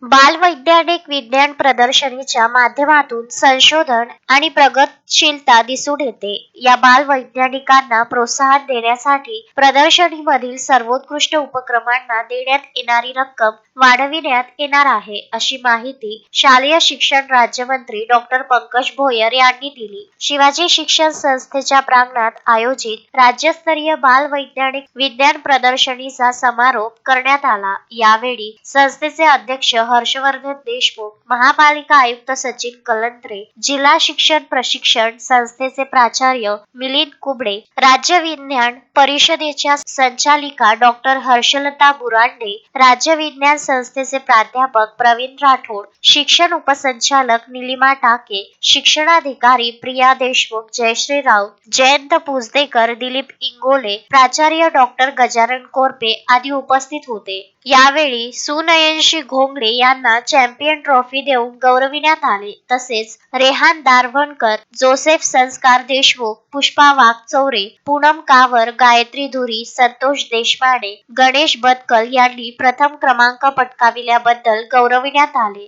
बालवैज्ञानिक विज्ञान प्रदर्शनीच्या माध्यमातून संशोधन आणि प्रगतशीलता दिसून येते. या बालवैज्ञानिकांना प्रोत्साहन देण्यासाठी प्रदर्शनीमधील सर्वोत्कृष्ट उपक्रमांना देण्यात येणारी रक्कम वाढविण्यात येणार आहे, अशी माहिती शालेय शिक्षण राज्यमंत्री डॉ. पंकज भोयर यांनी दिली. शिवाजी शिक्षण संस्थेच्या प्रांगणात आयोजित राज्यस्तरीय बालवैज्ञानिक विज्ञान प्रदर्शनीचा समारोप करण्यात आला. यावेळी संस्थेचे अध्यक्ष हर्षवर्धन देशमुख, महापालिका आयुक्त सचिन कलंत्रे, जिल्हा शिक्षण प्रशिक्षण संस्थेचे प्राचार्य मिलिंद कुबडे, राज्य विज्ञान परिषदेच्या संचालिका डॉ. हर्षलता बुरांडे, राज्य विज्ञान संस्थेचे प्राध्यापक प्रवीण राठोड, शिक्षण उपसंचालक निलिमा टाके, शिक्षणाधिकारी प्रिया देशमुख, जयश्री राऊत, जयंत पुजदेकर, दिलीप इंगोले, प्राचार्य डॉ. गजानन कोरपे आदी उपस्थित होते. यावेळी सुनयनशी घोंगडे यांना चॅम्पियन ट्रॉफी देऊन गौरविण्यात आले. तसेच रेहान दारव्हणकर, जोसेफ संस्कार देशमुख, पुष्पा वाघचौरे, पूनम कावर, गायत्री धुरी, संतोष देशपांडे, गणेश बदकल यांनी प्रथम क्रमांक पटकाविल्याबद्दल गौरविण्यात आले.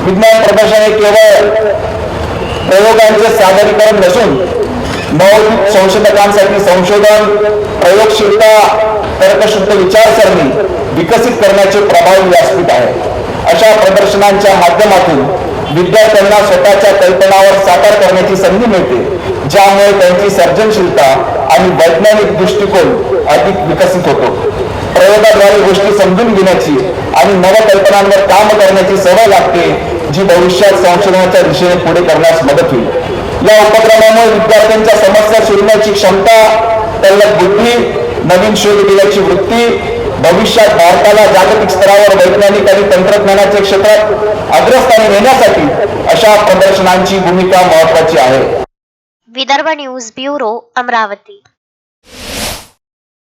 विज्ञान प्रदर्शन केवळ प्रयोगांचे सादरीकरण नसून नवोदित संशोधकांसाठी संशोधन, प्रयोगशीलता, तर्कशुद्ध विचारसरणी विकसित करण्याचे प्रभावी व्यासपीठ आहे. अशा प्रदर्शनांच्या माध्यमातून विद्यार्थ्यांना स्वतःच्या कल्पनावर साकार करण्याची संधी मिळते, ज्यामुळे त्यांची सर्जनशीलता आणि वैज्ञानिक दृष्टिकोन अधिक विकसित होतो. प्रयोगाद्वारे गोष्टी समजून घेण्याची आणि नवकल्पनांवर काम करण्याची सवय लागते, जी भविष्यात संशोधनाच्या दिशेने पुढे करण्यास मदत होईल. या उपक्रमामुळे विद्यार्थ्यांच्या समस्या सोडवण्याची क्षमता, तल्लख बुद्धी, नवीन शोध घेण्याची वृत्ती भविष्यात भारताला जागतिक स्तरावर वैज्ञानिक आणि तंत्रज्ञानाच्या क्षेत्रात अग्रस्थानी नेण्यासाठी अशा प्रदर्शनांची भूमिका महत्त्वाची आहे. Vidarbha news bureau, Amravati.